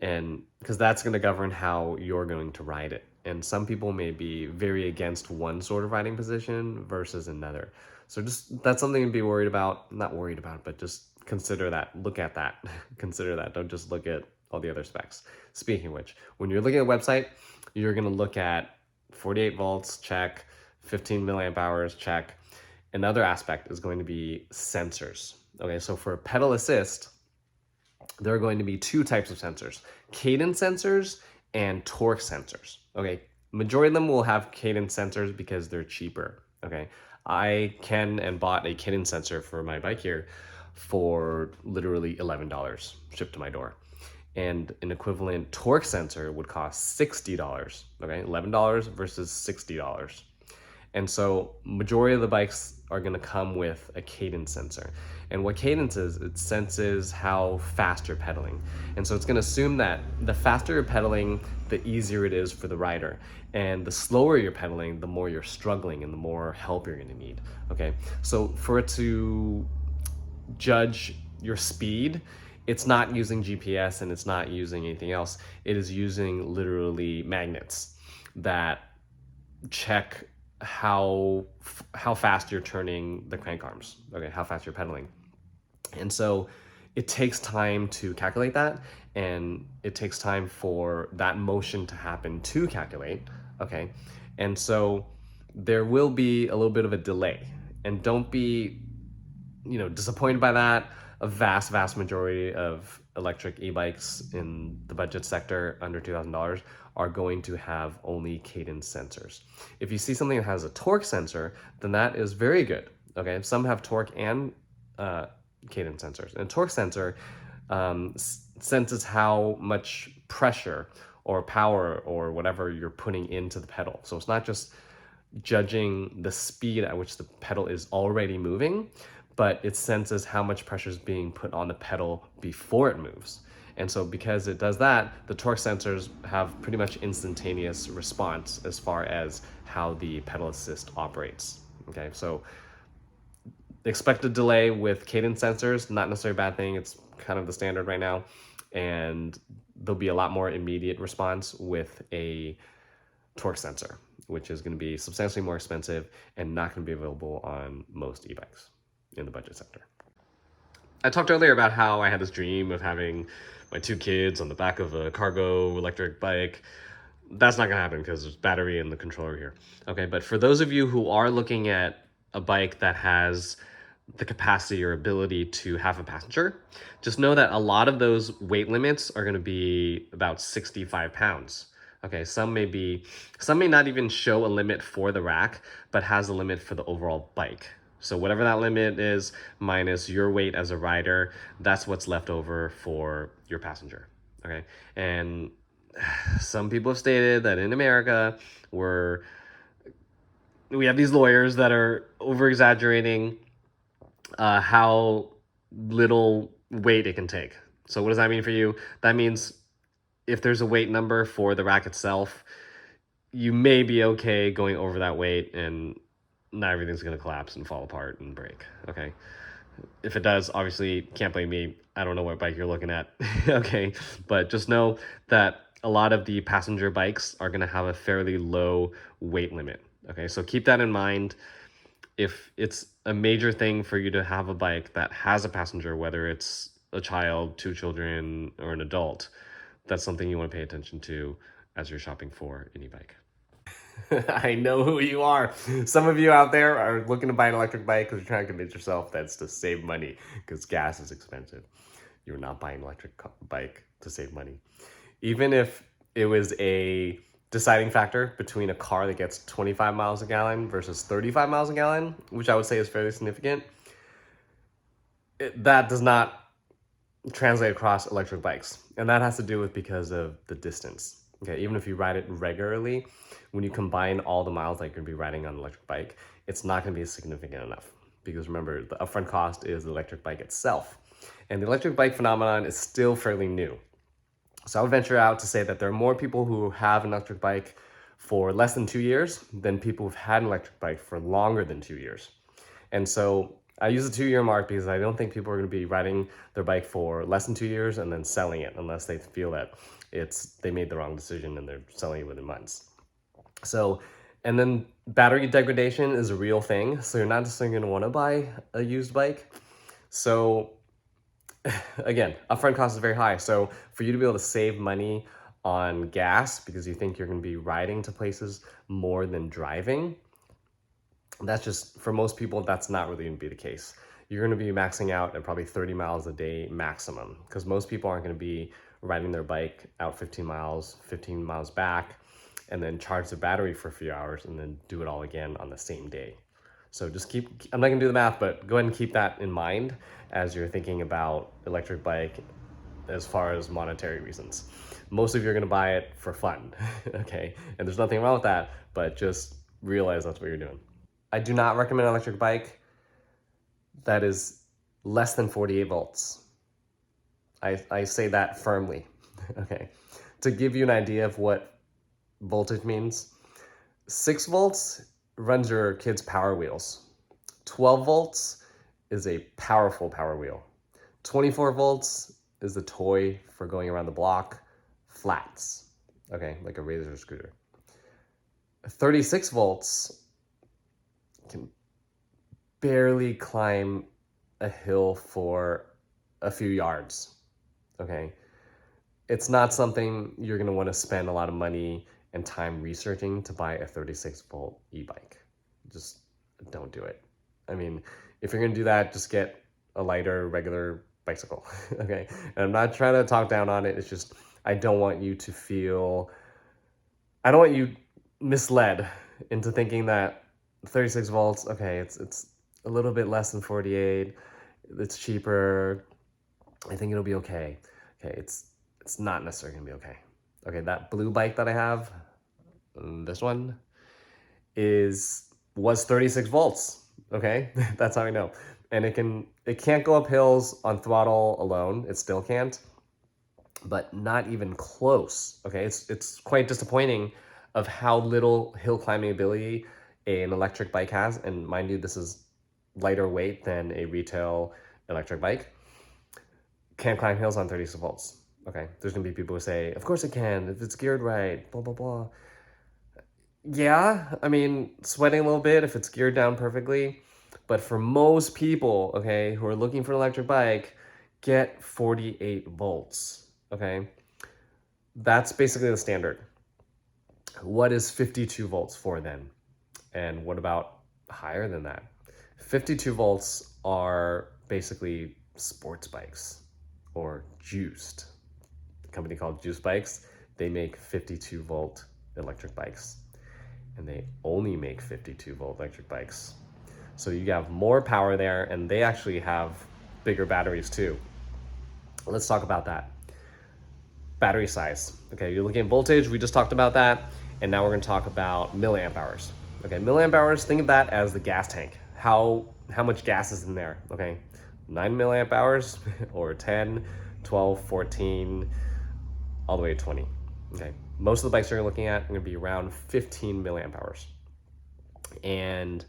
and because that's going to govern how you're going to ride it. And some people may be very against one sort of riding position versus another. So just, that's something to be worried about. Not worried about, but just consider that. Look at that. Consider that. Don't just look at all the other specs. Speaking of which, when you're looking at a website, you're going to look at 48 volts, check. 15 milliamp hours, check. Another aspect is going to be sensors. Okay, so for pedal assist, there are going to be two types of sensors: cadence sensors and torque sensors. Okay, majority of them will have cadence sensors because they're cheaper. Okay, I can and bought a cadence sensor for my bike here for literally $11 shipped to my door. And an equivalent torque sensor would cost $60. Okay, $11 versus $60. And so majority of the bikes are going to come with a cadence sensor. And what cadence is, it senses how fast you're pedaling. And so it's going to assume that the faster you're pedaling, the easier it is for the rider. And the slower you're pedaling, the more you're struggling and the more help you're going to need. Okay, so for it to judge your speed, it's not using GPS and it's not using anything else. It is using literally magnets that check how fast you're turning the crank arms, okay, how fast you're pedaling. And so it takes time to calculate that, and it takes time for that motion to happen to calculate, okay? And so there will be a little bit of a delay, and don't be, disappointed by that. A vast majority of electric e-bikes in the budget sector under $2,000 are going to have only cadence sensors. If you see something that has a torque sensor, then that is very good. Okay, some have torque and cadence sensors. And a torque sensor senses how much pressure or power or whatever you're putting into the pedal. So it's not just judging the speed at which the pedal is already moving, but it senses how much pressure is being put on the pedal before it moves. And so because it does that, the torque sensors have pretty much instantaneous response as far as how the pedal assist operates. Okay, so expect a delay with cadence sensors, not necessarily a bad thing. It's kind of the standard right now. And there'll be a lot more immediate response with a torque sensor, which is going to be substantially more expensive and not going to be available on most e-bikes in the budget sector. I talked earlier about how I had this dream of having my 2 kids on the back of a cargo electric bike. That's not gonna happen because there's battery in the controller here. Okay, but for those of you who are looking at a bike that has the capacity or ability to have a passenger, just know that a lot of those weight limits are gonna be about 65 pounds. Okay, some may not even show a limit for the rack, but has a limit for the overall bike. So whatever that limit is, minus your weight as a rider, that's what's left over for your passenger, okay? And some people have stated that in America, we have these lawyers that are over-exaggerating how little weight it can take. So what does that mean for you? That means if there's a weight number for the rack itself, you may be okay going over that weight, and not everything's going to collapse and fall apart and break, okay? If it does, obviously, can't blame me. I don't know what bike you're looking at, okay? But just know that a lot of the passenger bikes are going to have a fairly low weight limit, okay? So keep that in mind. If it's a major thing for you to have a bike that has a passenger, whether it's a child, 2 children, or an adult, that's something you want to pay attention to as you're shopping for an e-bike. I know who you are. Some of you out there are looking to buy an electric bike because you're trying to convince yourself that's to save money because gas is expensive. You're not buying an electric bike to save money. Even if it was a deciding factor between a car that gets 25 miles a gallon versus 35 miles a gallon, which I would say is fairly significant, that does not translate across electric bikes. And that has to do with because of the distance. Okay, even if you ride it regularly, when you combine all the miles that you're gonna be riding on an electric bike, it's not gonna be significant enough. Because remember, the upfront cost is the electric bike itself. And the electric bike phenomenon is still fairly new. So I would venture out to say that there are more people who have an electric bike for less than 2 years than people who've had an electric bike for longer than 2 years. And so I use the 2 year mark because I don't think people are going to be riding their bike for less than 2 years and then selling it unless they feel that they made the wrong decision and they're selling it within months. So, and then battery degradation is a real thing. So you're not necessarily going to want to buy a used bike. So again, upfront cost is very high. So for you to be able to save money on gas because you think you're going to be riding to places more than driving, that's just, for most people, that's not really going to be the case. You're going to be maxing out at probably 30 miles a day maximum because most people aren't going to be riding their bike out 15 miles back, and then charge the battery for a few hours and then do it all again on the same day. So just I'm not gonna do the math, but go ahead and keep that in mind as you're thinking about electric bike as far as monetary reasons. Most of you are gonna buy it for fun, okay? And there's nothing wrong with that, but just realize that's what you're doing. I do not recommend an electric bike that is less than 48 volts. I say that firmly, okay? To give you an idea of what voltage means, 6 volts runs your kids' power wheels. 12 volts is a powerful power wheel. 24 volts is the toy for going around the block, flats, okay, like a razor scooter. 36 volts can barely climb a hill for a few yards, okay? It's not something you're gonna wanna spend a lot of money and time researching to buy a 36 volt e-bike. Just don't do it. I mean, if you're gonna do that, just get a lighter, regular bicycle, okay? And I'm not trying to talk down on it, it's just, I don't want you misled into thinking that 36 volts, okay, it's a little bit less than 48, it's cheaper, I think it'll be okay. Okay, it's not necessarily gonna be okay. Okay, that blue bike that I have, this one, was 36 volts, okay? That's how I know. And it can't go up hills on throttle alone, it still can't, but not even close, okay? It's quite disappointing of how little hill climbing ability an electric bike has, and mind you, this is lighter weight than a retail electric bike. Can't climb hills on 36 volts. Okay, there's gonna be people who say, of course it can, if it's geared right, blah, blah, blah. Yeah, I mean, sweating a little bit if it's geared down perfectly, but for most people, okay, who are looking for an electric bike, get 48 volts, okay? That's basically the standard. What is 52 volts for then? And what about higher than that? 52 volts are basically sports bikes or juiced. A company called Juice Bikes, they make 52 volt electric bikes, and they only make 52 volt electric bikes. So you have more power there, and they actually have bigger batteries too. Let's talk about that. Battery size. Okay, you're looking at voltage, we just talked about that, and now we're gonna talk about milliamp hours. Okay, milliamp hours, think of that as the gas tank. How much gas is in there, okay? 9 milliamp hours or 10, 12, 14, all the way to 20, okay? Most of the bikes you're looking at are gonna be around 15 milliamp hours. And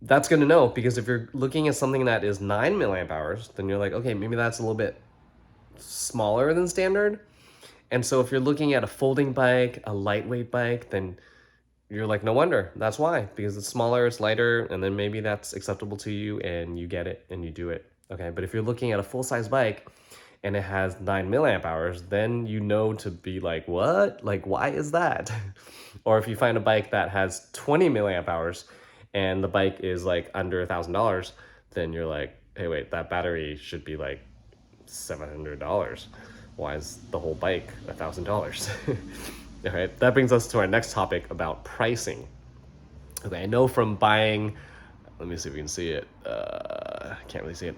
that's good to know, because if you're looking at something that is 9 milliamp hours, then you're like, okay, maybe that's a little bit smaller than standard. And so if you're looking at a folding bike, a lightweight bike, then you're like, no wonder, that's why, because it's smaller, it's lighter, and then maybe that's acceptable to you and you get it and you do it, okay? But if you're looking at a full-size bike and it has 9 milliamp hours, then you know to be like, what? Like, why is that? Or if you find a bike that has 20 milliamp hours and the bike is like under $1,000, then you're like, hey, wait, that battery should be like $700. Why is the whole bike $1,000? All right, that brings us to our next topic about pricing. Okay, I know from buying, let me see if we can see it. I can't really see it.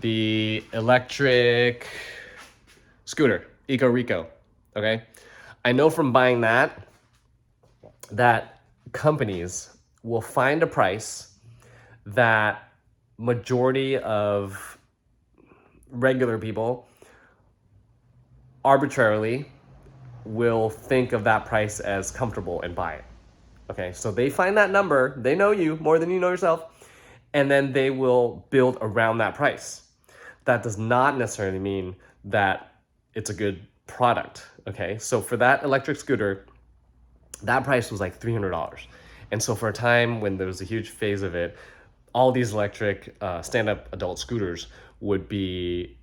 The electric scooter, Eco Rico. Okay, I know from buying that companies will find a price that majority of regular people arbitrarily will think of that price as comfortable and buy it. Okay, so they find that number, they know you more than you know yourself, and then they will build around that price. That does not necessarily mean that it's a good product. Okay, so for that electric scooter, that price was like $300. And so for a time when there was a huge phase of it, all these electric stand-up adult scooters would be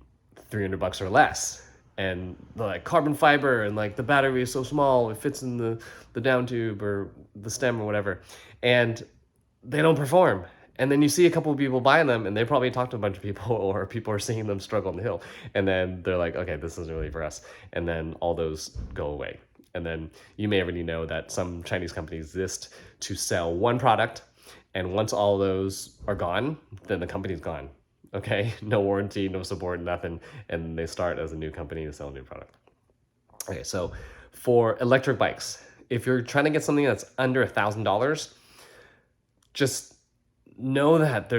$300 or less. And the like carbon fiber and like the battery is so small, it fits in the down tube or the stem or whatever. And they don't perform. And then you see a couple of people buying them and they probably talk to a bunch of people or people are seeing them struggle on the hill. And then they're like, okay, this isn't really for us. And then all those go away. And then you may already know that some Chinese companies exist to sell one product. And once all those are gone, then the company's gone. Okay, no warranty, no support, nothing. And they start as a new company to sell a new product. Okay, so for electric bikes, if you're trying to get something that's under $1,000, just know that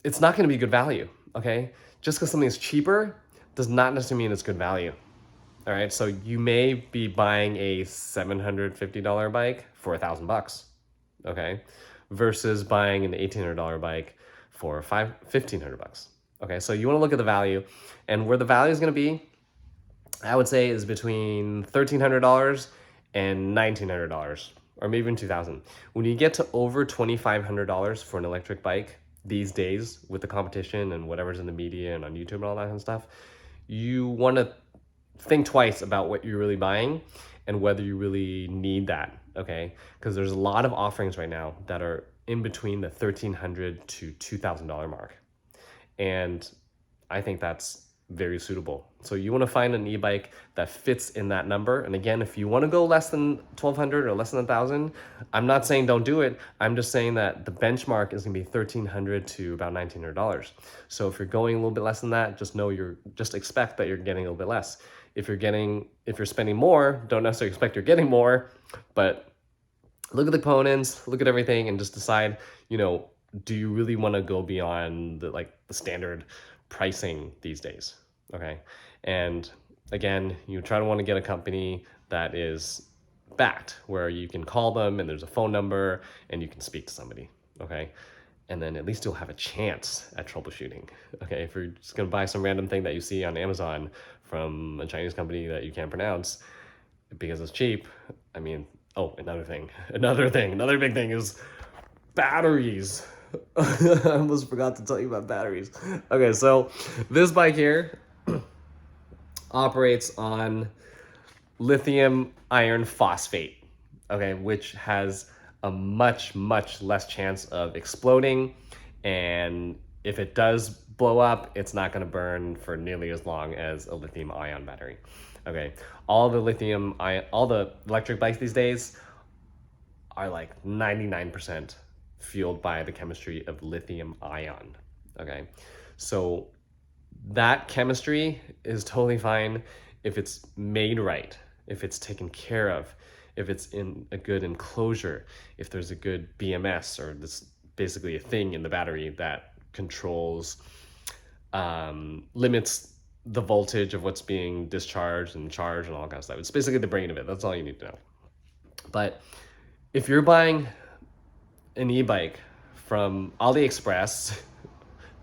it's not going to be good value. Okay, just because something is cheaper does not necessarily mean it's good value. All right, so you may be buying a $750 bike for $1,000, okay, versus buying an $1,800 bike for $1,500. Okay, so you want to look at the value, and where the value is going to be, I would say, is between $1,300 and $1,900, or maybe even $2,000. When you get to over $2,500 for an electric bike these days, with the competition and whatever's in the media and on YouTube and all that kind of stuff, you want to think twice about what you're really buying and whether you really need that, okay? Because there's a lot of offerings right now that are in between the $1,300 to $2,000 mark. And I think that's very suitable. So you want to find an e-bike that fits in that number. And again, if you want to go less than 1,200 or less than 1,000, I'm not saying don't do it. I'm just saying that the benchmark is going to be $1,300 to about $1,900. So if you're going a little bit less than that, just expect that you're getting a little bit less. If you're spending more, don't necessarily expect you're getting more, but look at the components, look at everything, and just decide, do you really want to go beyond the standard pricing these days? Okay. And again, you try to want to get a company that is backed, where you can call them and there's a phone number and you can speak to somebody. Okay. And then at least you'll have a chance at troubleshooting. Okay, if you're just gonna buy some random thing that you see on Amazon from a Chinese company that you can't pronounce because it's cheap, I mean, another big thing is batteries. I almost forgot to tell you about batteries. Okay, so this bike here operates on lithium iron phosphate, okay, which has a much, much less chance of exploding. And if it does blow up, it's not going to burn for nearly as long as a lithium ion battery. Okay, all the electric bikes these days are like 99% fueled by the chemistry of lithium ion. Okay, so that chemistry is totally fine if it's made right, if it's taken care of, if it's in a good enclosure, if there's a good BMS, or this basically a thing in the battery that controls, limits the voltage of what's being discharged and charged and all kinds of stuff. It's basically the brain of it. That's all you need to know. But if you're buying an e-bike from AliExpress,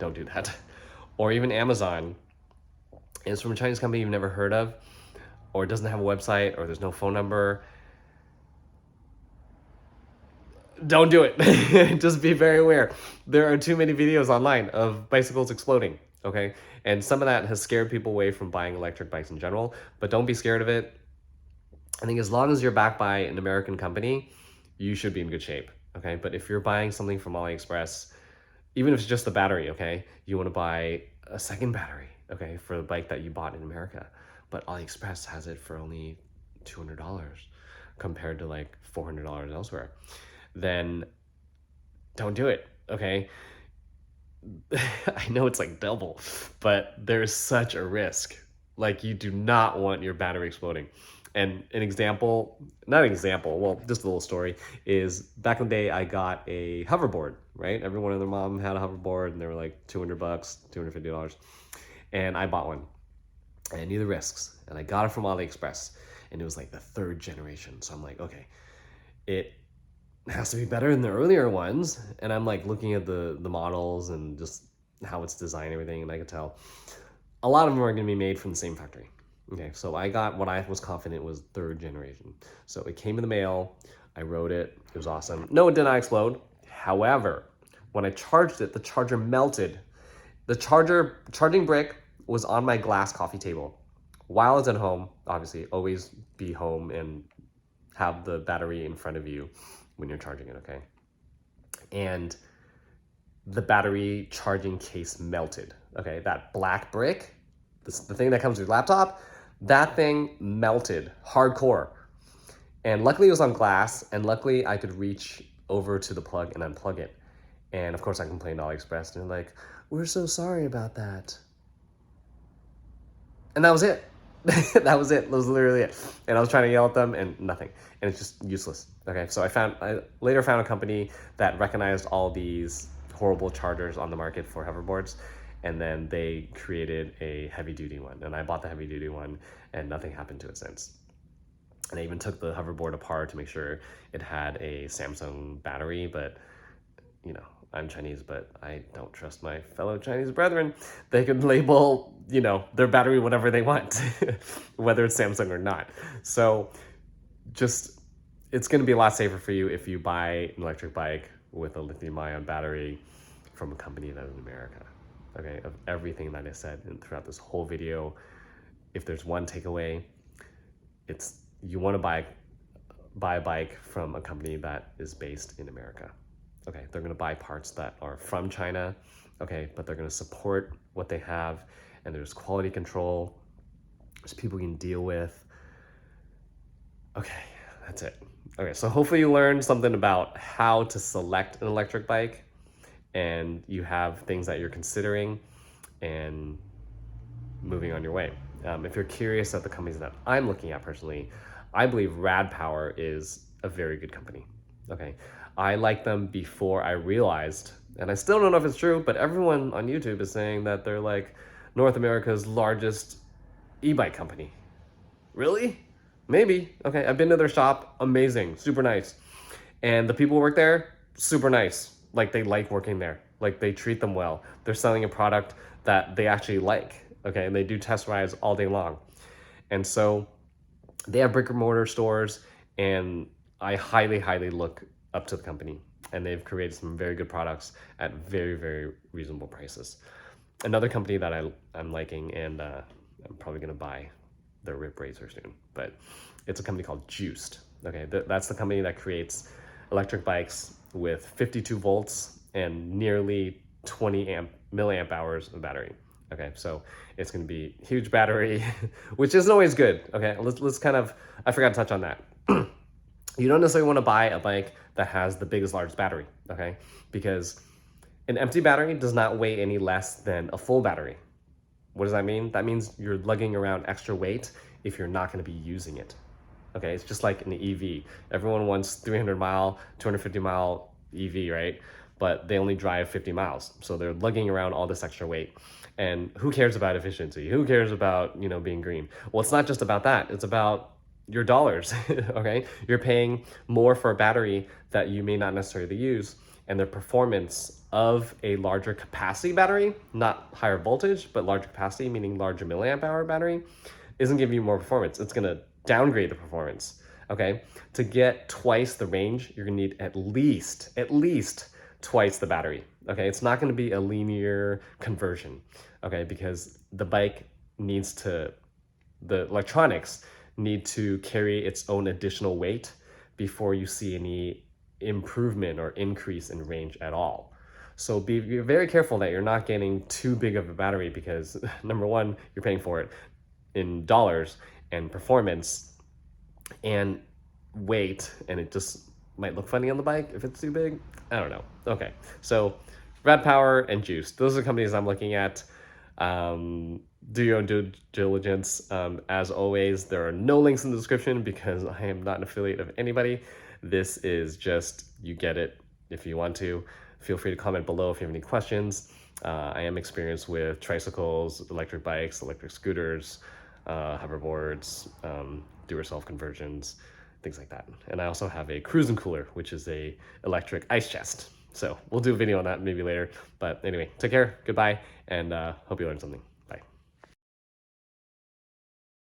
don't do that, or even Amazon, and it's from a Chinese company you've never heard of, or it doesn't have a website, or there's no phone number, don't do it. Just be very aware. There are too many videos online of bicycles exploding. okay? And some of that has scared people away from buying electric bikes in general, but don't be scared of it. I think as long as you're backed by an American company, you should be in good shape, okay? But if you're buying something from AliExpress, even if it's just the battery, okay, you want to buy a second battery, okay, for the bike that you bought in America, but AliExpress has it for only $200 compared to like $400 elsewhere, then don't do it, okay? I know it's like double, but there's such a risk. Like you do not want your battery exploding. And an example, not an example, well, just a little story is back in the day I got a hoverboard, right? Everyone and their mom had a hoverboard and they were like $200, $250. And I bought one. I knew the risks and I got it from AliExpress and it was like the third generation. So I'm like, okay, it has to be better than the earlier ones. And I'm like looking at the models and just how it's designed and everything, and I could tell a lot of them are going to be made from the same factory. Okay, so I got what I was confident was third generation. So it came in the mail. I rode it. It was awesome. No, it did not explode. However, when I charged it, the charger melted. The charging brick was on my glass coffee table. While I was at home, obviously, always be home and have the battery in front of you when you're charging it, okay? And the battery charging case melted, okay? That black brick, the thing that comes with your laptop, that thing melted hardcore. And luckily it was on glass, and luckily I could reach over to the plug and unplug it. And of course I complained to AliExpress, and they're like, we're so sorry about that. And that was it. That was it. That was literally it. And I was trying to yell at them and nothing. And it's just useless. Okay, so I later found a company that recognized all these horrible chargers on the market for hoverboards, and then they created a heavy duty one. And I bought the heavy duty one and nothing happened to it since. And I even took the hoverboard apart to make sure it had a Samsung battery, but you know, I'm Chinese, but I don't trust my fellow Chinese brethren. They can label, you know, their battery whatever they want, whether it's Samsung or not. So just, it's going to be a lot safer for you if you buy an electric bike with a lithium-ion battery from a company that is in America. Okay, of everything that I said throughout this whole video, if there's one takeaway, it's you want to buy a bike from a company that is based in America. Okay, they're going to buy parts that are from China, okay, but they're going to support what they have, and there's quality control, there's people you can deal with. Okay, that's it. Okay, so hopefully you learned something about how to select an electric bike, and you have things that you're considering and moving on your way. If you're curious at the companies that I'm looking at personally, I believe Rad Power is a very good company. Okay, I liked them before I realized, and I still don't know if it's true, but everyone on YouTube is saying that they're like North America's largest e-bike company. Really? Maybe. Okay, I've been to their shop, amazing, super nice. And the people who work there, super nice. Like they like working there. Like they treat them well. They're selling a product that they actually like, okay? And they do test rides all day long. And so they have brick and mortar stores, and I highly, highly look up to the company, and they've created some very good products at very, very reasonable prices. Another company that I'm liking, and I'm probably gonna buy their Rip Razor soon, but it's a company called Juiced. Okay, that's the company that creates electric bikes with 52 volts and nearly 20 milliamp hours of battery. Okay, so it's going to be huge battery, which isn't always good. Okay, let's kind of, I forgot to touch on that. You don't necessarily want to buy a bike that has the biggest, largest battery, okay? Because an empty battery does not weigh any less than a full battery. What does that mean? That means you're lugging around extra weight if you're not going to be using it. Okay, it's just like an EV. Everyone wants 300 mile, 250 mile EV, right? But they only drive 50 miles. So they're lugging around all this extra weight. And who cares about efficiency? Who cares about, you know, being green? Well, it's not just about that. It's about your dollars, okay? You're paying more for a battery that you may not necessarily use, and the performance of a larger capacity battery, not higher voltage, but larger capacity, meaning larger milliamp hour battery, isn't giving you more performance. It's gonna downgrade the performance, okay? To get twice the range, you're gonna need at least twice the battery, Okay, it's not going to be a linear conversion. Okay, because the electronics need to carry its own additional weight before you see any improvement or increase in range at all. So be very careful that you're not getting too big of a battery, because number one, you're paying for it in dollars and performance and weight, and it just might look funny on the bike if it's too big. I don't know. Okay, so Rad Power and Juice, those are companies I'm looking at. Do your own due diligence. As always, there are no links in the description because I am not an affiliate of anybody. This is just, you get it if you want to. Feel free to comment below if you have any questions. I am experienced with tricycles, electric bikes, electric scooters, hoverboards, do-it-yourself conversions, things like that. And I also have a cruising cooler, which is a electric ice chest. So we'll do a video on that maybe later. But anyway, take care, goodbye, and hope you learned something.